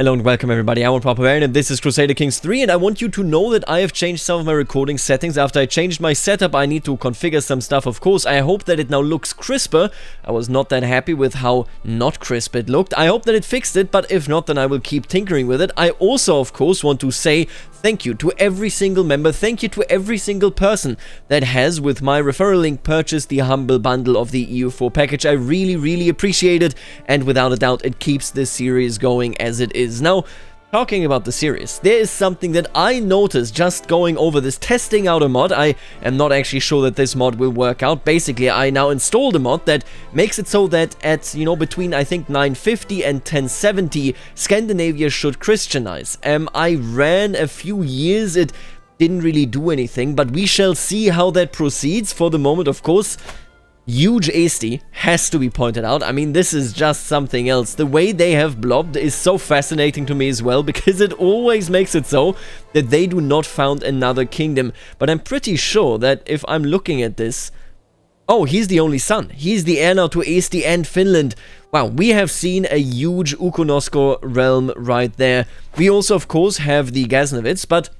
Hello and welcome everybody, I'm Bavarian and this is Crusader Kings 3, and I want you to know that I have changed some of my recording settings. After I changed my setup, I need to configure some stuff, of course. I hope that it now looks crisper. I was not that happy with how not crisp it looked. I hope that it fixed it, but if not, then I will keep tinkering with it. I also, of course, want to say thank you to every single member, thank you to every single person that has, with my referral link, purchased the humble bundle of the EU4 package. I really appreciate it, and without a doubt, it keeps this series going as it is. Now, talking about the series, there is something that I noticed just going over this, testing out a mod. I am not actually sure that this mod will work out. Basically, I now installed a mod that makes it so that at, between, I think, 950 and 1070, Scandinavia should Christianize. I ran a few years, it didn't really do anything, but we shall see how that proceeds. For the moment, of course, huge Eesti has to be pointed out. I mean, this is just something else. The way they have blobbed is so fascinating to me as well, because it always makes it so that they do not found another kingdom. But I'm pretty sure that if I'm looking at this... Oh, he's the only son. He's the heir now to Eesti and Finland. Wow, we have seen a huge Ukonosko realm right there. We also, of course, have the Ghaznevits, but...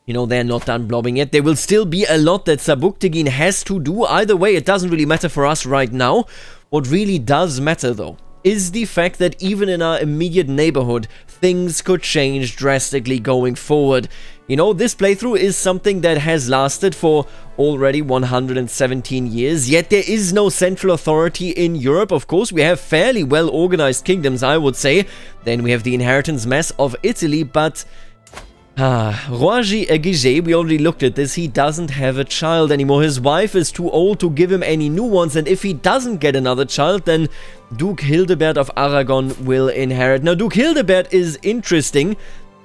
they're not done blobbing yet. There will still be a lot that Sabuktigin has to do. Either way, it doesn't really matter for us right now. What really does matter, though, is the fact that even in our immediate neighborhood, things could change drastically going forward. This playthrough is something that has lasted for already 117 years, yet there is no central authority in Europe. Of course, we have fairly well-organized kingdoms, I would say. Then we have the inheritance mess of Italy, but... Roger Egige, we already looked at this, he doesn't have a child anymore. His wife is too old to give him any new ones, and if he doesn't get another child, then Duke Hildebert of Aragon will inherit. Now, Duke Hildebert is interesting,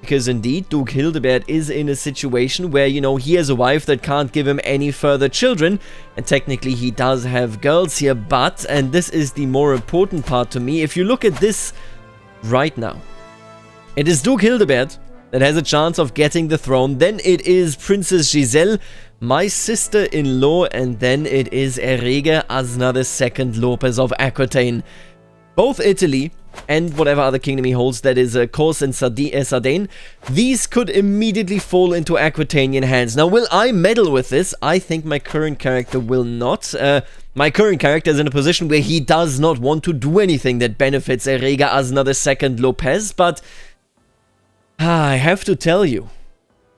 because indeed, Duke Hildebert is in a situation where, he has a wife that can't give him any further children, and technically he does have girls here, but, and this is the more important part to me, if you look at this right now, it is Duke Hildebert that has a chance of getting the throne, then it is Princess Giselle, my sister-in-law, and then it is Erege Asna II Lopez of Aquitaine. Both Italy and whatever other kingdom he holds, that is Corse and Sardaigne, these could immediately fall into Aquitanian hands. Now, will I meddle with this? I think my current character will not. My current character is in a position where he does not want to do anything that benefits Erege Asna II Lopez, but... I have to tell you,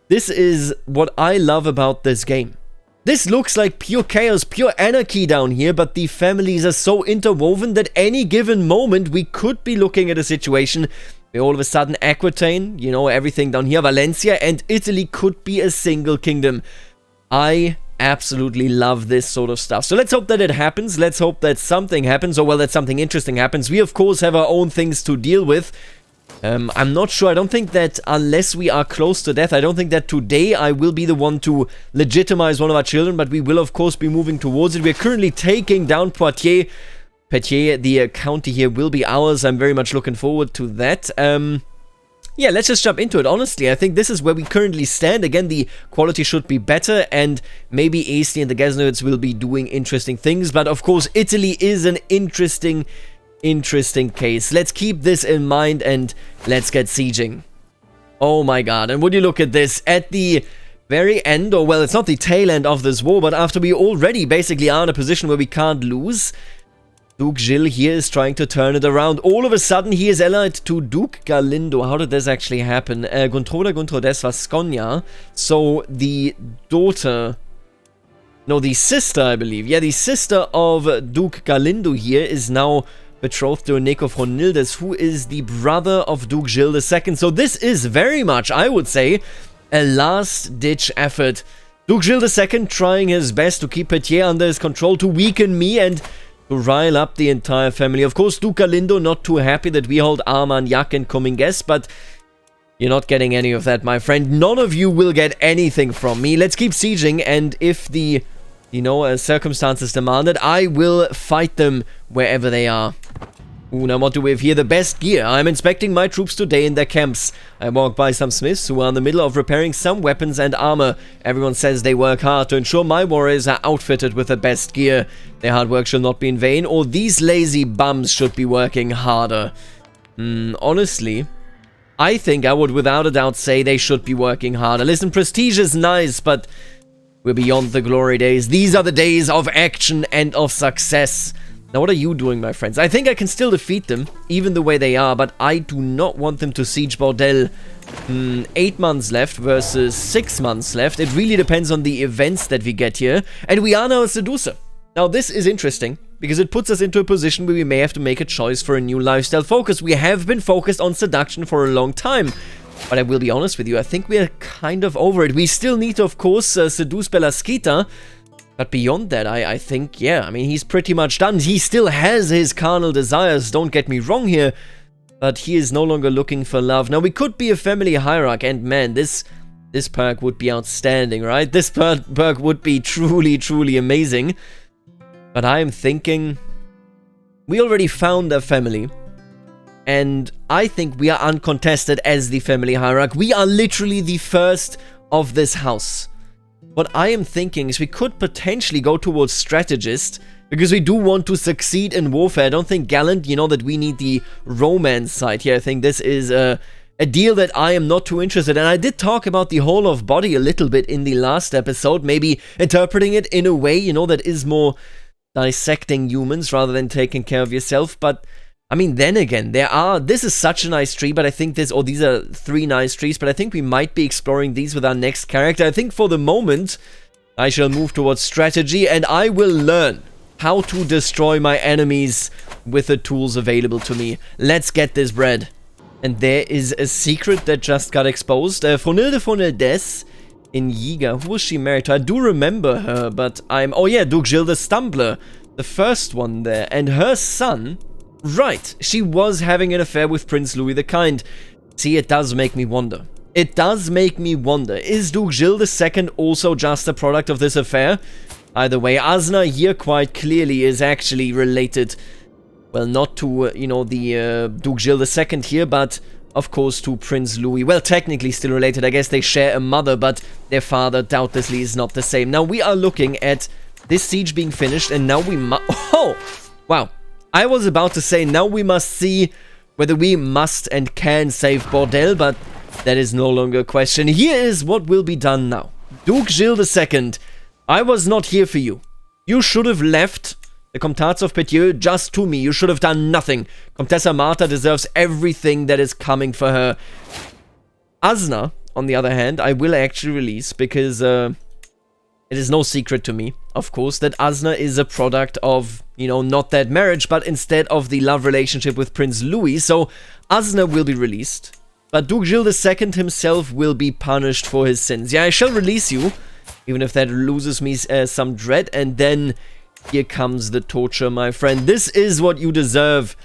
this is what I love about this game. This looks like pure chaos, pure anarchy down here, but the families are so interwoven that any given moment we could be looking at a situation where all of a sudden Aquitaine, everything down here, Valencia, and Italy could be a single kingdom. I absolutely love this sort of stuff. So let's hope that it happens. Let's hope that something happens, or well, that something interesting happens. We, of course, have our own things to deal with. I'm not sure. I don't think that unless we are close to death, I don't think that today I will be the one to legitimize one of our children, but we will, of course, be moving towards it. We're currently taking down Poitiers. Poitiers, the county here, will be ours. I'm very much looking forward to that. Yeah, let's just jump into it. Honestly, I think this is where we currently stand. Again, the quality should be better, and maybe Eesti and the Ghaznevits will be doing interesting things, but of course, Italy is an interesting case. Let's keep this in mind and let's get sieging. Oh my god, and would you look at this, at the very end, or well, it's not the tail end of this war, but after we already basically are in a position where we can't lose, Duke Gilles here is trying to turn it around. All of a sudden, he is allied to Duke Galindo. How did this actually happen? Guntrodes Vasconia. So the daughter... No, the sister, I believe. Yeah, the sister of Duke Galindo here is now betrothed to Neko Fronildes, who is the brother of Duke Gilles II. So this is very much, I would say, a last-ditch effort. Duke Gilles II trying his best to keep Poitiers under his control, to weaken me and to rile up the entire family. Of course, Duke Galindo not too happy that we hold Armagnac and Comminges, but you're not getting any of that, my friend. None of you will get anything from me. Let's keep sieging, and if the, circumstances demand it, I will fight them wherever they are. Ooh, now what do we have here? The best gear. I'm inspecting my troops today in their camps. I walk by some smiths who are in the middle of repairing some weapons and armor. Everyone says they work hard to ensure my warriors are outfitted with the best gear. Their hard work shall not be in vain, or these lazy bums should be working harder. Honestly, I think I would without a doubt say they should be working harder. Listen, prestige is nice, but we're beyond the glory days. These are the days of action and of success. Now, what are you doing, my friends? I think I can still defeat them, even the way they are, but I do not want them to siege Bordel. 8 months left versus 6 months left. It really depends on the events that we get here. And we are now a seducer. Now, this is interesting, because it puts us into a position where we may have to make a choice for a new lifestyle focus. We have been focused on seduction for a long time. But I will be honest with you, I think we are kind of over it. We still need to, of course, seduce Belasquita. But beyond that, I think, yeah, I mean, he's pretty much done. He still has his carnal desires, don't get me wrong here. But he is no longer looking for love. Now, we could be a family hierarch, and man, this perk would be outstanding, right? This perk would be truly, truly amazing. But I am thinking, we already found a family. And I think we are uncontested as the family hierarch. We are literally the first of this house. What I am thinking is we could potentially go towards strategist, because we do want to succeed in warfare. I don't think gallant, you know, that we need the romance side here. I think this is a deal that I am not too interested in. And I did talk about the whole of body a little bit in the last episode, maybe interpreting it in a way, you know, that is more dissecting humans rather than taking care of yourself. But I mean, then again, this is such a nice tree, but I think these are 3 nice trees, but I think we might be exploring these with our next character. I think for the moment, I shall move towards strategy, and I will learn how to destroy my enemies with the tools available to me. Let's get this bread. And there is a secret that just got exposed. Fronilde Fronildes in Yiga. Who was she married to? I do remember her, but oh yeah, Duke Gilles the Stumbler. The first one there. And her son... Right, she was having an affair with Prince Louis the Kind. See, it does make me wonder. It does make me wonder. Is Duke Gilles II also just a product of this affair? Either way, Asna here quite clearly is actually related. Well, not to, you know, the Duke Gilles II here, but of course to Prince Louis. Well, technically still related. I guess they share a mother, but their father doubtlessly is not the same. Now, we are looking at this siege being finished, and now we must... Oh! Wow. I was about to say, now we must see whether we must and can save Bordel, but that is no longer a question. Here is what will be done now. Duke Gilles II, I was not here for you. You should have left the Comtats of Petieux just to me. You should have done nothing. Comtessa Marta deserves everything that is coming for her. Asna, on the other hand, I will actually release, because it is no secret to me, of course, that Asna is a product of, you know, not that marriage, but instead of the love relationship with Prince Louis. So Asna will be released, but Duke Gilles II himself will be punished for his sins. Yeah, I shall release you, even if that loses me some dread. And then here comes the torture, my friend. This is what you deserve.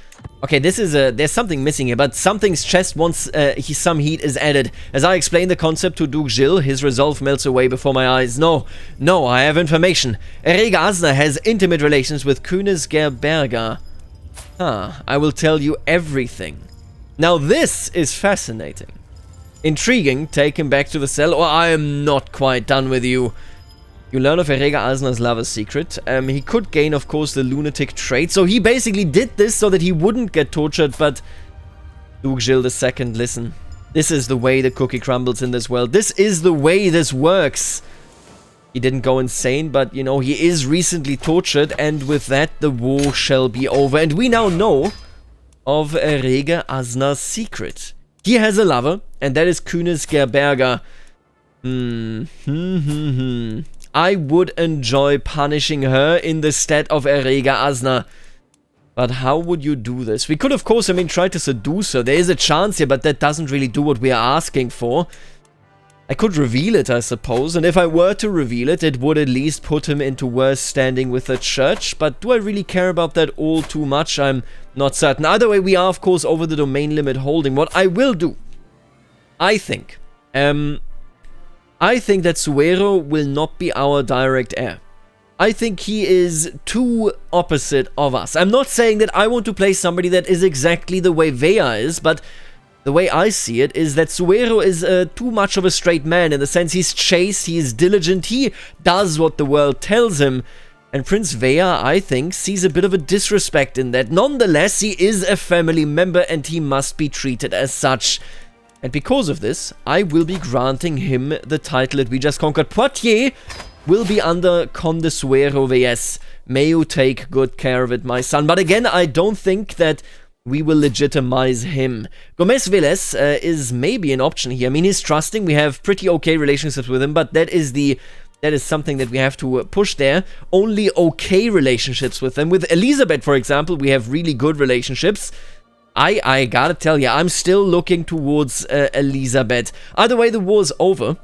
Okay, this is there's something missing here, but something's chest once some heat is added. As I explain the concept to Duke Gilles, his resolve melts away before my eyes. No, I have information. Erega Asna has intimate relations with Kunis Gerberga. I will tell you everything. Now this is fascinating. Intriguing, take him back to the cell, or I am not quite done with you. You learn of Erega Asna's lover's secret. He could gain, of course, the lunatic trait. So he basically did this so that he wouldn't get tortured. But Duke Gilles II, listen. This is the way the cookie crumbles in this world. This is the way this works. He didn't go insane, but, you know, he is recently tortured. And with that, the war shall be over. And we now know of Erega Asna's secret. He has a lover, and that is Kunis Gerberga. I would enjoy punishing her in the stead of Erega Asna. But how would you do this? We could, of course, I mean, try to seduce her. There is a chance here, but that doesn't really do what we are asking for. I could reveal it, I suppose. And if I were to reveal it, it would at least put him into worse standing with the church. But do I really care about that all too much? I'm not certain. Either way, we are, of course, over the domain limit holding. What I will do, I think that Suero will not be our direct heir. I think he is too opposite of us. I'm not saying that I want to play somebody that is exactly the way Vea is, but the way I see it is that Suero is too much of a straight man, in the sense he's chaste, he is diligent, he does what the world tells him. And Prince Vea, I think, sees a bit of a disrespect in that. Nonetheless, he is a family member and he must be treated as such. And because of this, I will be granting him the title that we just conquered. Poitiers will be under Conde Suero VS. May you take good care of it, my son. But again, I don't think that we will legitimize him. Gomez Velez is maybe an option here. I mean, he's trusting. We have pretty okay relationships with him, but that is something that we have to push there. Only okay relationships with them. With Elizabeth, for example, we have really good relationships. I gotta tell you, I'm still looking towards Elizabeth. Either way, the war's over.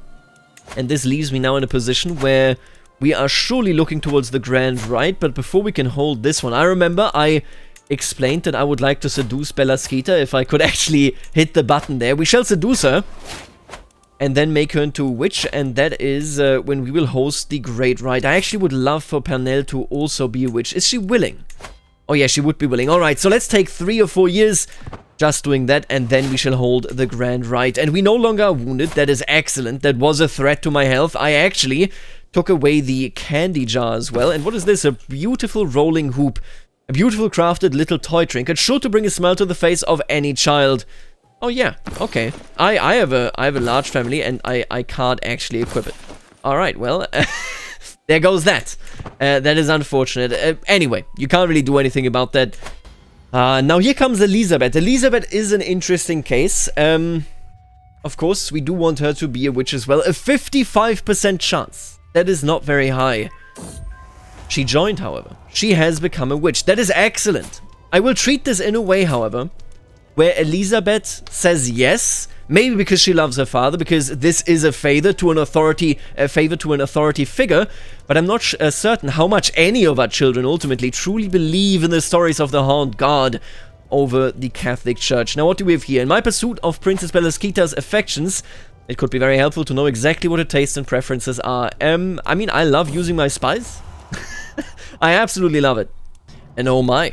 And this leaves me now in a position where we are surely looking towards the Grand Rite. But before we can hold this one, I remember I explained that I would like to seduce Bellaskita if I could actually hit the button there. We shall seduce her. And then make her into a witch, and that is when we will host the Great Rite. I actually would love for Pernell to also be a witch. Is she willing? Oh yeah, she would be willing. Alright, so let's take 3 or 4 years just doing that, and then we shall hold the Grand Rite. And we no longer are wounded. That is excellent. That was a threat to my health. I actually took away the candy jar as well. And what is this? A beautiful rolling hoop. A beautiful crafted little toy trinket, sure to bring a smile to the face of any child. Oh yeah, okay. I have a large family, and I can't actually equip it. Alright, well, there goes that. That is unfortunate. Anyway, you can't really do anything about that. Now here comes Elizabeth. Elizabeth is an interesting case. Of course, we do want her to be a witch as well. A 55% chance. That is not very high. She joined, however. She has become a witch. That is excellent. I will treat this in a way, however, where Elizabeth says yes, maybe because she loves her father, because this is a favor to an authority figure, but I'm not certain how much any of our children ultimately truly believe in the stories of the Horned God over the Catholic Church. Now, what do we have here? In my pursuit of Princess Bellaskita's affections, it could be very helpful to know exactly what her tastes and preferences are. I mean, I love using my spies. I absolutely love it. And oh my,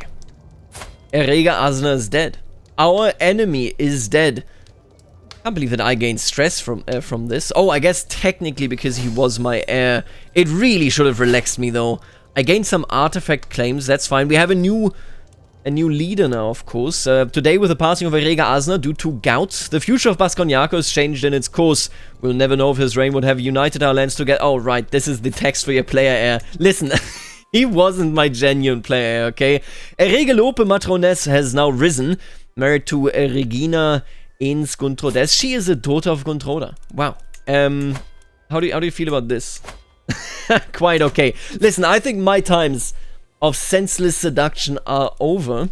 Erega Asna is dead. Our enemy is dead. Can't believe that I gained stress from this. Oh, I guess technically because he was my heir. It really should have relaxed me though. I gained some artifact claims. That's fine. We have a new leader now, of course. Today, with the passing of Erega Asna due to gout, the future of Basconiaco has changed in its course. We'll never know if his reign would have united our lands together. Oh, right. This is the text for your player heir. Listen. He wasn't my genuine player, okay? Eregelope Matroness has now risen, married to Regina Ens Guntrodes. She is a daughter of Guntroda. Wow. How do you feel about this? Quite okay. Listen, I think my times of senseless seduction are over,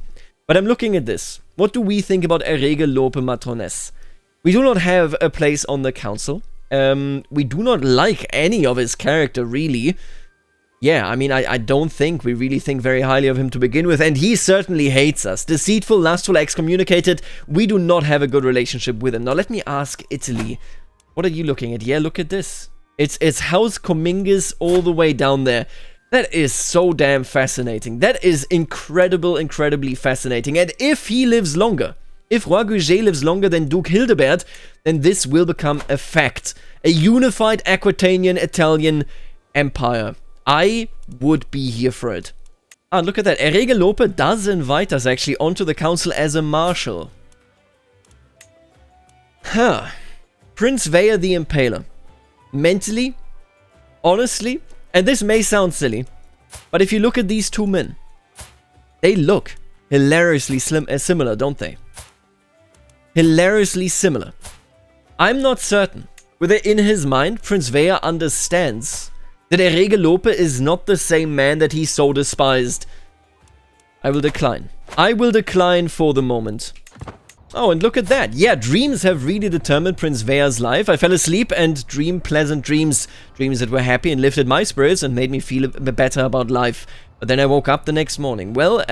but I'm looking at this. What do we think about Eregelope Matroness? We do not have a place on the council. We do not like any of his character, really. Yeah, I mean, I don't think we really think very highly of him to begin with, and he certainly hates us. Deceitful, lustful, excommunicated. We do not have a good relationship with him. Now, let me ask Italy. What are you looking at? Yeah, look at this. It's House Comminges all the way down there. That is so damn fascinating. That is incredibly fascinating. And if he lives longer, if Roi Gouget lives longer than Duke Hildebert, then this will become a fact. A unified Aquitanian Italian empire. I would be here for it. Ah, look at that. Eregelope does invite us actually onto the council as a marshal. Huh. Prince Veya the Impaler. Mentally, honestly, and this may sound silly, but if you look at these two men, they look hilariously similar, don't they? Hilariously similar. I'm not certain whether in his mind Prince Veya understands that Eregelope is not the same man that he so despised. I will decline. I will decline for the moment. Oh, and look at that. Yeah, dreams have really determined Prince Veya's life. I fell asleep and dreamed pleasant dreams. Dreams that were happy and lifted my spirits and made me feel better about life. But then I woke up the next morning. Well,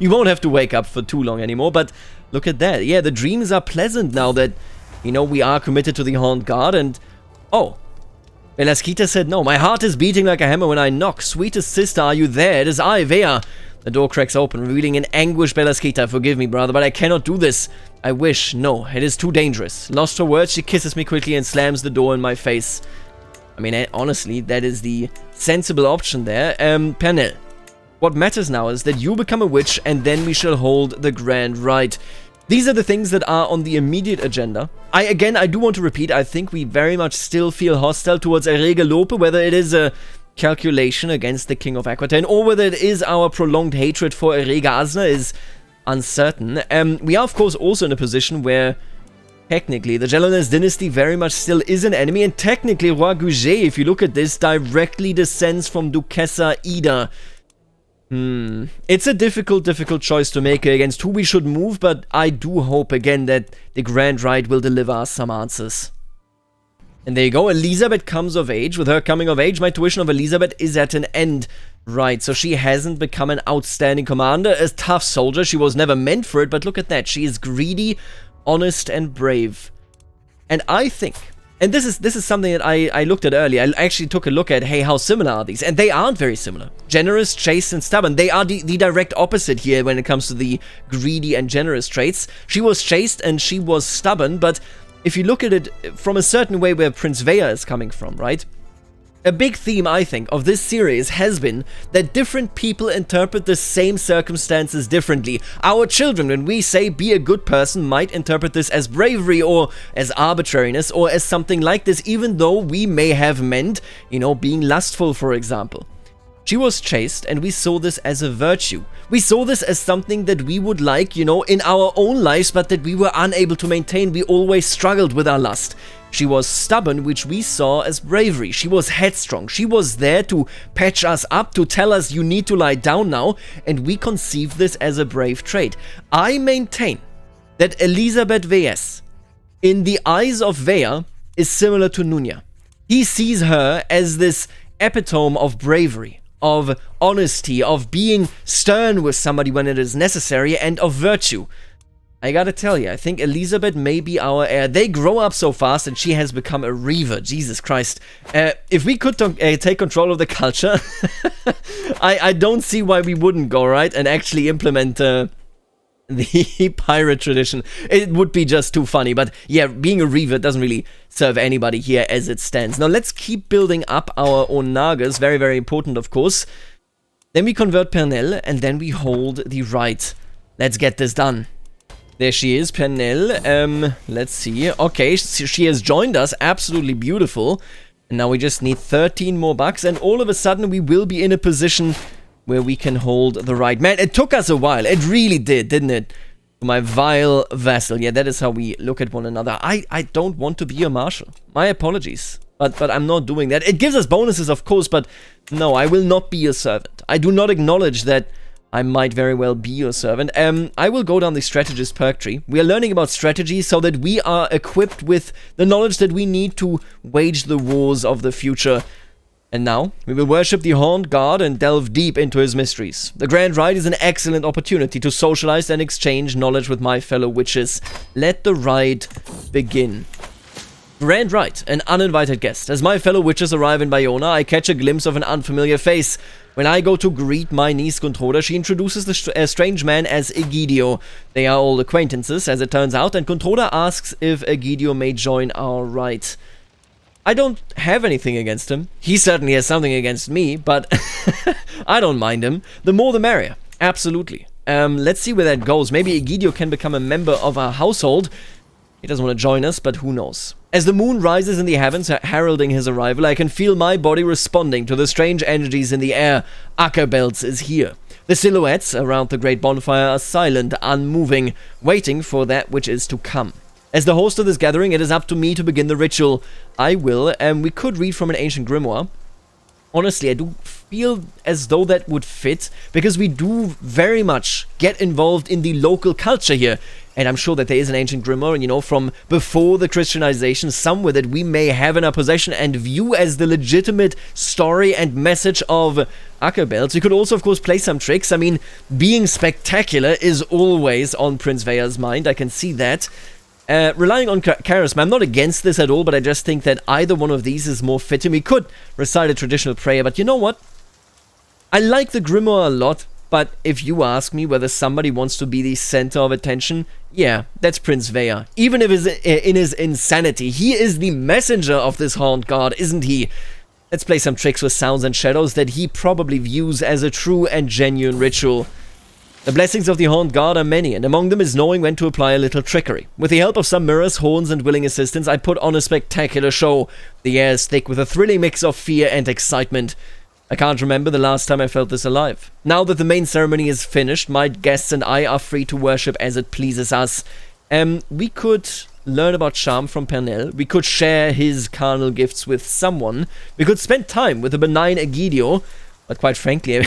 you won't have to wake up for too long anymore, but look at that. Yeah, the dreams are pleasant now that, you know, we are committed to the Horned God and... Oh. Bellaskita said no. My heart is beating like a hammer when I knock. Sweetest sister, are you there? It is I, Veya. The door cracks open, revealing in anguish Bellaskita. Forgive me, brother, but I cannot do this. I wish. No, it is too dangerous. Lost for words, she kisses me quickly and slams the door in my face. I mean, honestly, that is the sensible option there. Pernell, what matters now is that you become a witch, and then we shall hold the Grand Rite. These are the things that are on the immediate agenda. I do want to repeat, I think we very much still feel hostile towards Lope, whether it is a calculation against the King of Aquitaine, or whether it is our prolonged hatred for Asna is uncertain. We are, of course, also in a position where technically the Gelonese dynasty very much still is an enemy, and technically Roi Gouget, if you look at this, directly descends from Duquesa Ida. It's a difficult choice to make against who we should move, but I do hope again that the Grand Rite will deliver us some answers. And there you go, Elizabeth comes of age. With her coming of age, my tuition of Elizabeth is at an end. Right, so she hasn't become an outstanding commander, a tough soldier. She was never meant for it, but look at that. She is greedy, honest, and brave. And I think, and this is something that I looked at earlier. I actually took a look at, hey, how similar are these? And they aren't very similar. Generous, chaste, and stubborn. They are the direct opposite here when it comes to the greedy and generous traits. She was chaste and she was stubborn, but if you look at it from a certain way where Prince Vea is coming from, right? A big theme, I think, of this series has been that different people interpret the same circumstances differently. Our children, when we say be a good person, might interpret this as bravery or as arbitrariness or as something like this, even though we may have meant, you know, being lustful, for example. She was chaste, and we saw this as a virtue. We saw this as something that we would like, you know, in our own lives, but that we were unable to maintain. We always struggled with our lust. She was stubborn, which we saw as bravery. She was headstrong. She was there to patch us up, to tell us you need to lie down now, and we conceived this as a brave trait. I maintain that Elizabeth Veyes, in the eyes of Vea, is similar to Nunya. He sees her as this epitome of bravery, of honesty, of being stern with somebody when it is necessary, and of virtue. I gotta tell you, I think Elizabeth may be our heir. They grow up so fast and she has become a reaver. Jesus Christ. If we could take control of the culture, I don't see why we wouldn't go, right? And actually implement the pirate tradition. It would be just too funny. But yeah, being a reaver doesn't really serve anybody here as it stands. Now let's keep building up our own Nagas. Very, very important, of course. Then we convert Pernelle and then we hold the Rite. Let's get this done. There she is, Pernelle. Let's see. Okay, she has joined us. Absolutely beautiful. And now we just need 13 more bucks. And all of a sudden, we will be in a position where we can hold the Rite. Man, it took us a while. It really did, didn't it? My vile vassal. Yeah, that is how we look at one another. I don't want to be a marshal. My apologies. But I'm not doing that. It gives us bonuses, of course, but no, I will not be a servant. I do not acknowledge that I might very well be your servant. I will go down the strategist perk tree. We are learning about strategy so that we are equipped with the knowledge that we need to wage the wars of the future. And now, we will worship the Horned God and delve deep into his mysteries. The Grand Rite is an excellent opportunity to socialize and exchange knowledge with my fellow witches. Let the ride begin. Grand Rite, an uninvited guest. As my fellow witches arrive in Bayona, I catch a glimpse of an unfamiliar face. When I go to greet my niece Controda, she introduces the strange man as Egidio. They are old acquaintances, as it turns out, and Controda asks if Egidio may join our Rite. I don't have anything against him. He certainly has something against me, but I don't mind him. The more the merrier. Absolutely. Let's see where that goes. Maybe Egidio can become a member of our household. He doesn't want to join us, but who knows. As the moon rises in the heavens, heralding his arrival, I can feel my body responding to the strange energies in the air. Ackerbelts is here. The silhouettes around the great bonfire are silent, unmoving, waiting for that which is to come. As the host of this gathering, it is up to me to begin the ritual. I will, and we could read from an ancient grimoire. Honestly, I do feel as though that would fit, because we do very much get involved in the local culture here. And I'm sure that there is an ancient grimoire, you know, from before the Christianization, somewhere that we may have in our possession and view as the legitimate story and message of Ackerbelts. You could also, of course, play some tricks. I mean, being spectacular is always on Prince Vea's mind. I can see that. Relying on charisma, I'm not against this at all, but I just think that either one of these is more fitting. We could recite a traditional prayer, but you know what? I like the grimoire a lot. But if you ask me whether somebody wants to be the center of attention, yeah, that's Prince Vea. Even if in his insanity, he is the messenger of this Horned God, isn't he? Let's play some tricks with sounds and shadows that he probably views as a true and genuine ritual. The blessings of the Horned Guard are many, and among them is knowing when to apply a little trickery. With the help of some mirrors, horns, and willing assistants, I put on a spectacular show. The air is thick with a thrilling mix of fear and excitement. I can't remember the last time I felt this alive. Now that the main ceremony is finished, my guests and I are free to worship as it pleases us. We could learn about charm from Pernell. We could share his carnal gifts with someone. We could spend time with a benign Egidio. But quite frankly,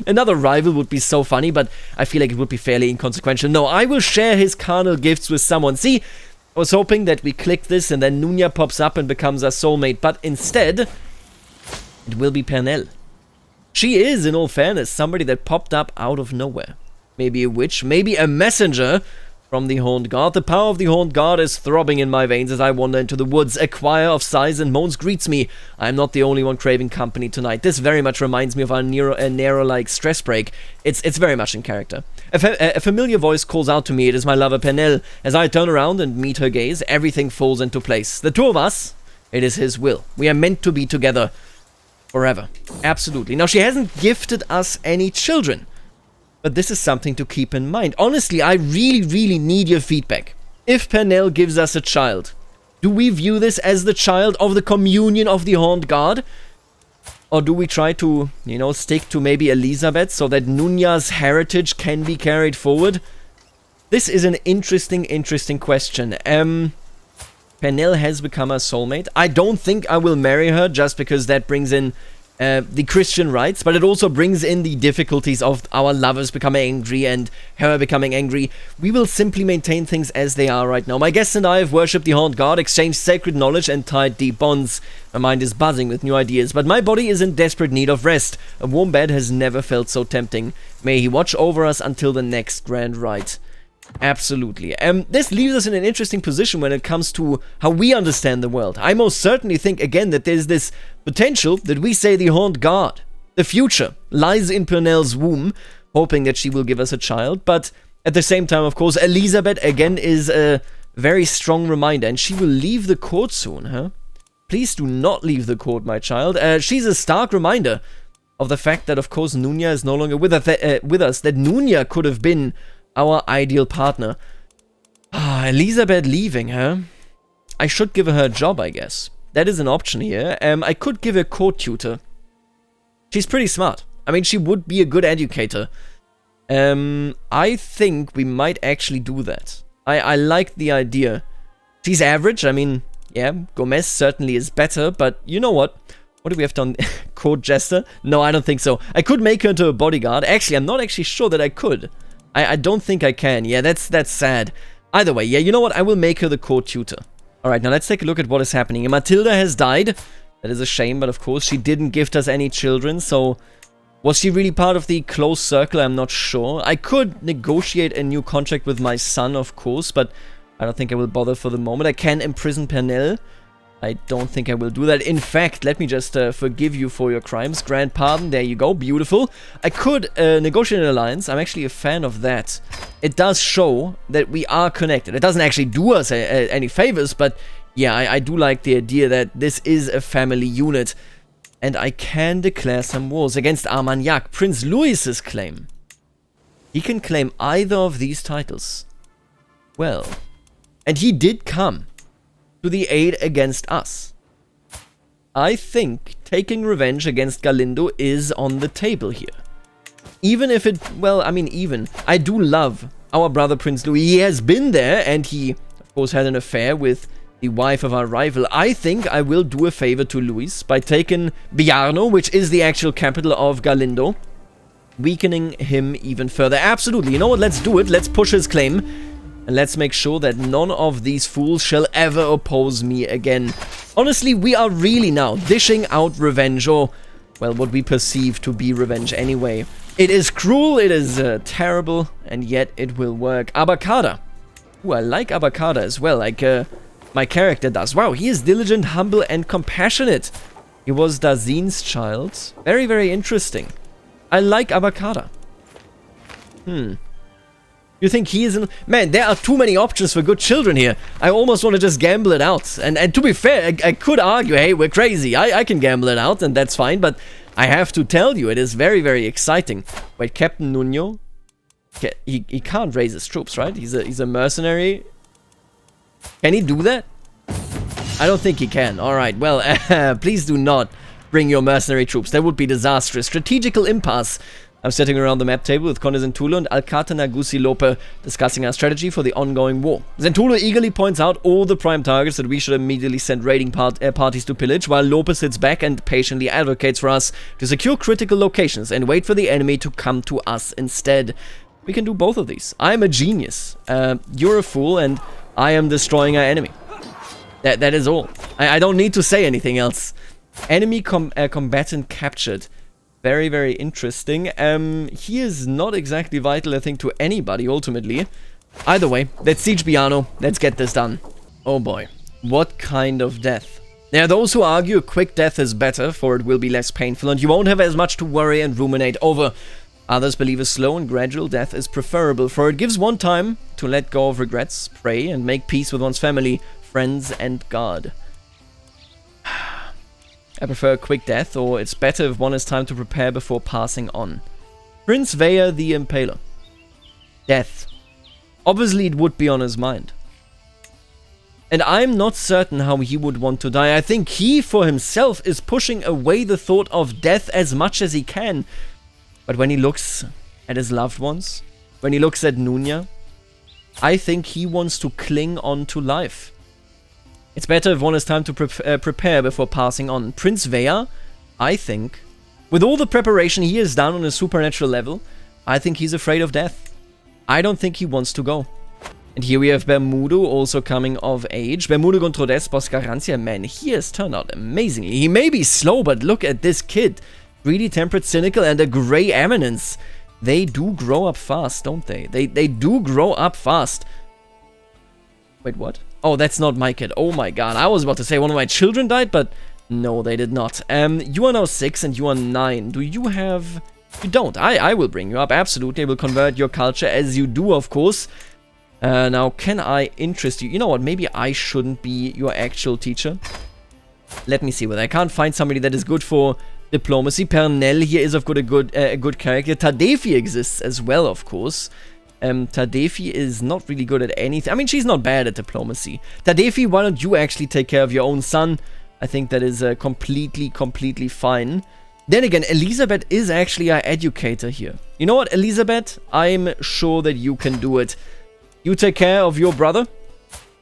another rival would be so funny, but I feel like it would be fairly inconsequential. No, I will share his carnal gifts with someone. See, I was hoping that we click this and then Nunya pops up and becomes our soulmate, but instead, it will be Pernell. She is, in all fairness, somebody that popped up out of nowhere. Maybe a witch, maybe a messenger from the Horned Guard. The power of the Horned Guard is throbbing in my veins as I wander into the woods. A choir of sighs and moans greets me. I am not the only one craving company tonight. This very much reminds me of our Nero-like stress break. It's very much in character. A familiar voice calls out to me. It is my lover Pernell. As I turn around and meet her gaze, everything falls into place. The two of us, it is his will. We are meant to be together forever. Absolutely. Now, she hasn't gifted us any children. But this is something to keep in mind. Honestly, I really need your feedback. If Pernell gives us a child, do we view this as the child of the communion of the Horned Guard? Or do we try to, stick to maybe Elisabeth so that Nunya's heritage can be carried forward? This is an interesting question. Pernell has become a soulmate. I don't think I will marry her just because that brings in the Christian rites, but it also brings in the difficulties of our lovers becoming angry and her becoming angry. We will simply maintain things as they are right now. My guests and I have worshipped the Horned Guard, exchanged sacred knowledge, and tied deep bonds. My mind is buzzing with new ideas, but my body is in desperate need of rest. A warm bed has never felt so tempting. May he watch over us until the next grand rite. Absolutely. This leaves us in an interesting position when it comes to how we understand the world. I most certainly think, again, that there's this potential that we say the Horned Guard, the future, lies in Pernell's womb, hoping that she will give us a child. But at the same time, of course, Elisabeth, again, is a very strong reminder, and she will leave the court soon, huh? Please do not leave the court, my child. She's a stark reminder of the fact that, of course, Nunya is no longer with us, that Nunya could have been our ideal partner. Elisabeth leaving, huh? I should give her a job, I guess. That is an option here. I could give her court tutor. She's pretty smart. I mean, she would be a good educator. I think we might actually do that. I like the idea. She's average. I mean, yeah, Gomez certainly is better, but you know what? What do we have done? Court jester? No, I don't think so. I could make her into a bodyguard. Actually, I'm not actually sure that I could. I don't think I can. Yeah, that's sad. Either way, yeah, you know what? I will make her the court tutor. Alright, now let's take a look at what is happening. Matilda has died. That is a shame, but of course, she didn't gift us any children, so was she really part of the close circle? I'm not sure. I could negotiate a new contract with my son, of course, but I don't think I will bother for the moment. I can imprison Pernell. I don't think I will do that. In fact, let me just forgive you for your crimes. Grant pardon, there you go, beautiful. I could negotiate an alliance. I'm actually a fan of that. It does show that we are connected. It doesn't actually do us any favors, but yeah, I do like the idea that this is a family unit. And I can declare some wars against Armagnac, Prince Louis's claim. He can claim either of these titles. Well, and he did come to the aid against us. I think taking revenge against Galindo is on the table here. Even if it, well, I mean, I do love our brother Prince Louis. He has been there, and he, of course, had an affair with the wife of our rival. I think I will do a favor to Louis by taking Biarno, which is the actual capital of Galindo, weakening him even further. Absolutely. You know what? Let's do it. Let's push his claim. And let's make sure that none of these fools shall ever oppose me again. Honestly, we are really now dishing out revenge, or, well, what we perceive to be revenge anyway. It is cruel, it is terrible, and yet it will work. Abakada. Ooh, I like Abakada as well, like my character does. Wow, he is diligent, humble, and compassionate. He was Dazin's child. Very, very interesting. I like Abakada. You think he isn't? Man, there are too many options for good children here. I almost want to just gamble it out. And to be fair, I could argue, hey, we're crazy. I can gamble it out, and that's fine. But I have to tell you, it is very, very exciting. Wait, Captain Nuno? He can't raise his troops, right? He's a mercenary. Can he do that? I don't think he can. Alright, well, please do not bring your mercenary troops. That would be disastrous. Strategical impasse. I'm sitting around the map table with Conde Zentulu and Alcate Nagusi Lope discussing our strategy for the ongoing war. Zentulu eagerly points out all the prime targets that we should immediately send raiding parties to pillage, while Lope sits back and patiently advocates for us to secure critical locations and wait for the enemy to come to us instead. We can do both of these. I'm a genius. You're a fool, and I am destroying our enemy. That is all. I don't need to say anything else. Enemy combatant captured. Very, very interesting. He is not exactly vital, I think, to anybody, ultimately. Either way, let's siege Biano. Let's get this done. Oh boy. What kind of death? There are those who argue a quick death is better, for it will be less painful, and you won't have as much to worry and ruminate over. Others believe a slow and gradual death is preferable, for it gives one time to let go of regrets, pray, and make peace with one's family, friends, and God. I prefer a quick death, or it's better if one has time to prepare before passing on. Prince Heir the Impaler. Death. Obviously it would be on his mind. And I'm not certain how he would want to die. I think he, for himself, is pushing away the thought of death as much as he can. But when he looks at his loved ones, when he looks at Nunya, I think he wants to cling on to life. It's better if one has time to prepare before passing on. Prince Heir, I think, with all the preparation he has done on a supernatural level, I think he's afraid of death. I don't think he wants to go. And here we have Bermudo also coming of age. Bermudo Controdes Boss Garancia, man, he has turned out amazingly. He may be slow, but look at this kid. Greedy, temperate, cynical, and a grey eminence. They do grow up fast, don't they? They do grow up fast. Wait, what? Oh, that's not my kid. Oh my god. I was about to say one of my children died, but no, they did not. You are now 6 and you are 9. Do you have... You don't. I will bring you up. Absolutely. I will convert your culture as you do, of course. Now, can I interest you? You know what? Maybe I shouldn't be your actual teacher. Let me see whether I can't find somebody that is good for diplomacy. Pernell here is of course a good character. Tadefi exists as well, of course. Tadefi is not really good at anything. I mean, she's not bad at diplomacy. Tadefi, why don't you actually take care of your own son? I think that is completely fine. Then again, Elizabeth is actually our educator here. You know what, Elizabeth? I'm sure that you can do it. You take care of your brother,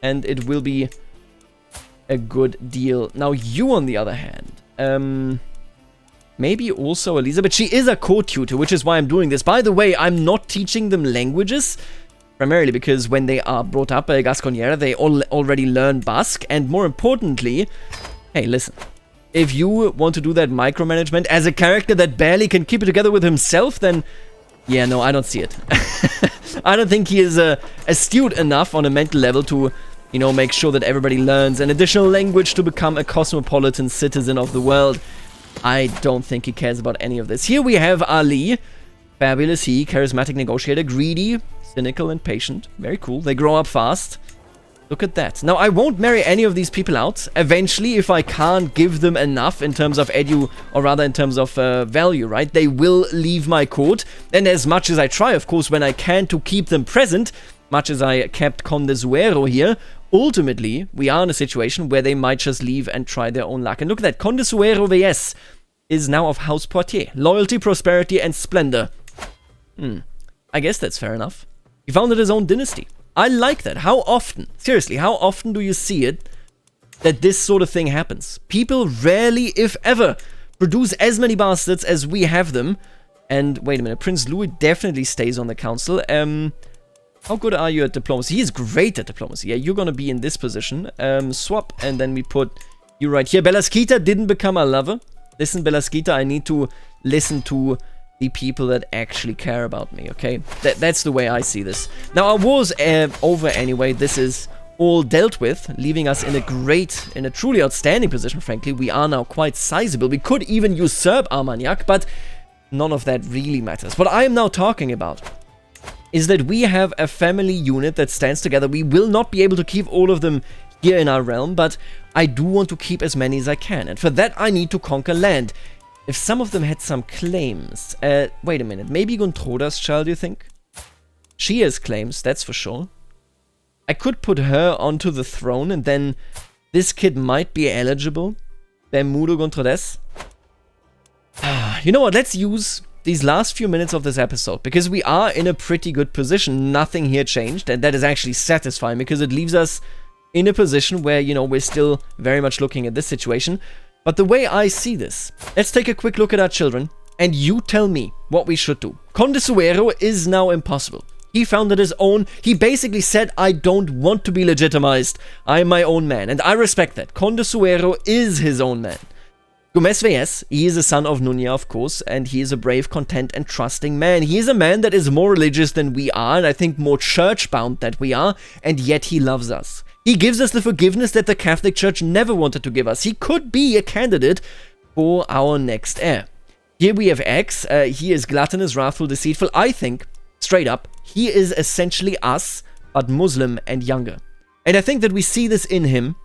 and it will be a good deal. Now, you, on the other hand, maybe also Elizabeth. She is a co-tutor, which is why I'm doing this. By the way, I'm not teaching them languages, primarily because when they are brought up by Gasconniere, they already learn Basque, and more importantly, hey, listen. If you want to do that micromanagement as a character that barely can keep it together with himself, then yeah, no, I don't see it. I don't think he is astute enough on a mental level to, you know, make sure that everybody learns an additional language to become a cosmopolitan citizen of the world. I don't think he cares about any of this. Here we have Ali. Fabulous he, charismatic negotiator, greedy, cynical, and patient. Very cool. They grow up fast. Look at that. Now, I won't marry any of these people out. Eventually, if I can't give them enough in terms of or rather in terms of value, right? They will leave my court. And as much as I try, of course, when I can to keep them present, much as I kept Conde Zuero here, ultimately, we are in a situation where they might just leave and try their own luck. And look at that. Conde Zuero VS is now of House Poitiers. Loyalty, prosperity, and splendor. I guess that's fair enough. He founded his own dynasty. I like that. How often, seriously, how often do you see it that this sort of thing happens? People rarely, if ever, produce as many bastards as we have them. And wait a minute, Prince Louis definitely stays on the council. How good are you at diplomacy? He is great at diplomacy. Yeah, you're gonna be in this position. Swap, and then we put you right here. Belasquita didn't become a lover. Listen, Belasquita, I need to listen to the people that actually care about me, okay? That's the way I see this. Now, our war's over anyway. This is all dealt with, leaving us in a truly outstanding position, frankly. We are now quite sizable. We could even usurp Armagnac, but none of that really matters. What I am now talking about is that we have a family unit that stands together. We will not be able to keep all of them here in our realm, but I do want to keep as many as I can. And for that, I need to conquer land. If some of them had some claims... wait a minute. Maybe Gontroda's child, you think? She has claims, that's for sure. I could put her onto the throne, and then this kid might be eligible. Bermudo Gontrades. You know what, let's use these last few minutes of this episode, because we are in a pretty good position. Nothing here changed, and that is actually satisfying, because it leaves us in a position where, you know, we're still very much looking at this situation. But the way I see this, let's take a quick look at our children, and you tell me what we should do. Conde Suero is now impossible. He founded his own, he basically said, I don't want to be legitimized, I'm my own man, and I respect that. Conde Suero is his own man. Gomez Vs, he is a son of Nunya, of course, and he is a brave, content, and trusting man. He is a man that is more religious than we are, and I think more church-bound than we are, and yet he loves us. He gives us the forgiveness that the Catholic Church never wanted to give us. He could be a candidate for our next heir. Here we have X. He is gluttonous, wrathful, deceitful. I think, straight up, he is essentially us, but Muslim and younger. And I think that we see this in him.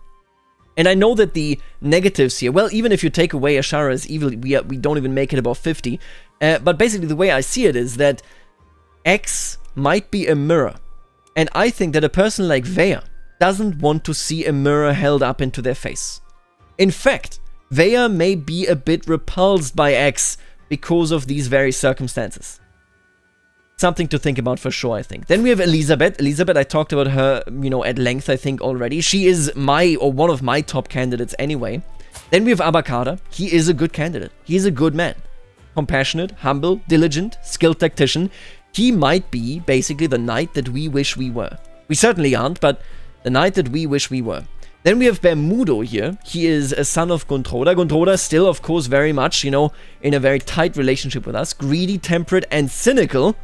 And I know that the negatives here, well, even if you take away Ashara's evil, we don't even make it above 50. But basically the way I see it is that X might be a mirror. And I think that a person like Vea doesn't want to see a mirror held up into their face. In fact, Vea may be a bit repulsed by X because of these very circumstances. Something to think about for sure, I think. Then we have Elizabeth. Elizabeth, I talked about her, you know, at length, I think, already. She is one of my top candidates anyway. Then we have Abakada. He is a good candidate. He is a good man. Compassionate, humble, diligent, skilled tactician. He might be basically the knight that we wish we were. We certainly aren't, but the knight that we wish we were. Then we have Bermudo here. He is a son of Gontroda. Gontroda still, of course, very much, you know, in a very tight relationship with us. Greedy, temperate, and cynical.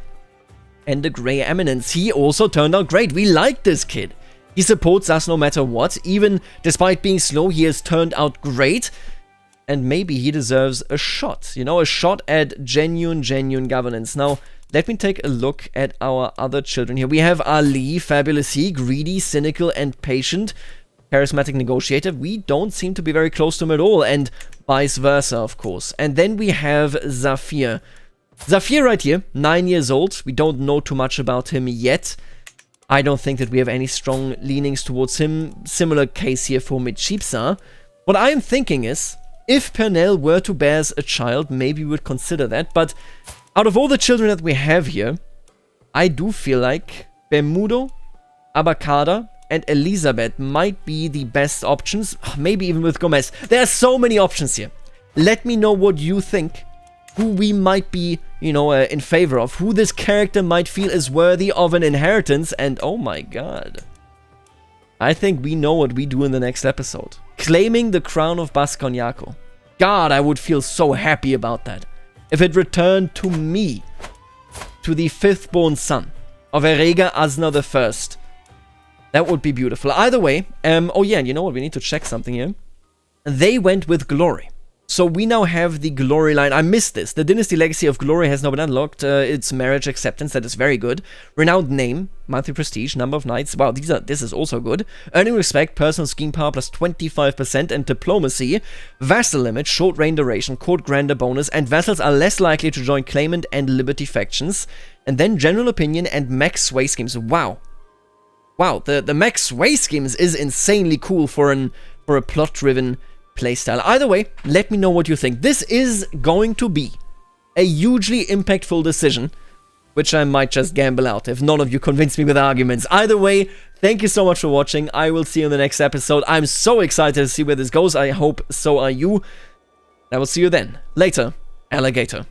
And the Grey Eminence. He also turned out great. We like this kid. He supports us no matter what. Even despite being slow, he has turned out great. And maybe he deserves a shot. You know, a shot at genuine governance. Now, let me take a look at our other children here. We have Ali, fabulous he, greedy, cynical, and patient. Charismatic negotiator. We don't seem to be very close to him at all. And vice versa, of course. And then we have Zafir. Zafir right here, 9 years old. We don't know too much about him yet. I don't think that we have any strong leanings towards him. Similar case here for Michipsa. What I am thinking is, if Pernell were to bear a child, maybe we would consider that. But out of all the children that we have here, I do feel like Bermudo, Abakada, and Elizabeth might be the best options. Maybe even with Gomez. There are so many options here. Let me know what you think. Who we might be, you know, in favor of. Who this character might feel is worthy of an inheritance. And oh my god. I think we know what we do in the next episode. Claiming the crown of Basconiaco. God, I would feel so happy about that. If it returned to me. To the fifth-born son of Erega Asna I. That would be beautiful. Either way, oh yeah, and you know what? We need to check something here. They went with Glory. So we now have the Glory line. I missed this. The Dynasty Legacy of Glory has now been unlocked. It's Marriage Acceptance. That is very good. Renowned Name. Monthly Prestige. Number of Knights. Wow, this is also good. Earning Respect. Personal Scheme Power plus 25%. And Diplomacy. Vassal Limit. Short Reign Duration. Court Grandeur Bonus. And vassals are less likely to join Claimant and Liberty factions. And then General Opinion and Max Sway Schemes. Wow. Wow, the Max Sway Schemes is insanely cool for a plot-driven playstyle. Either way, let me know what you think. This is going to be a hugely impactful decision, which I might just gamble out if none of you convince me with arguments. Either way, thank you so much for watching. I will see you in the next episode. I'm so excited to see where this goes. I hope so are you. I will see you then. Later, alligator.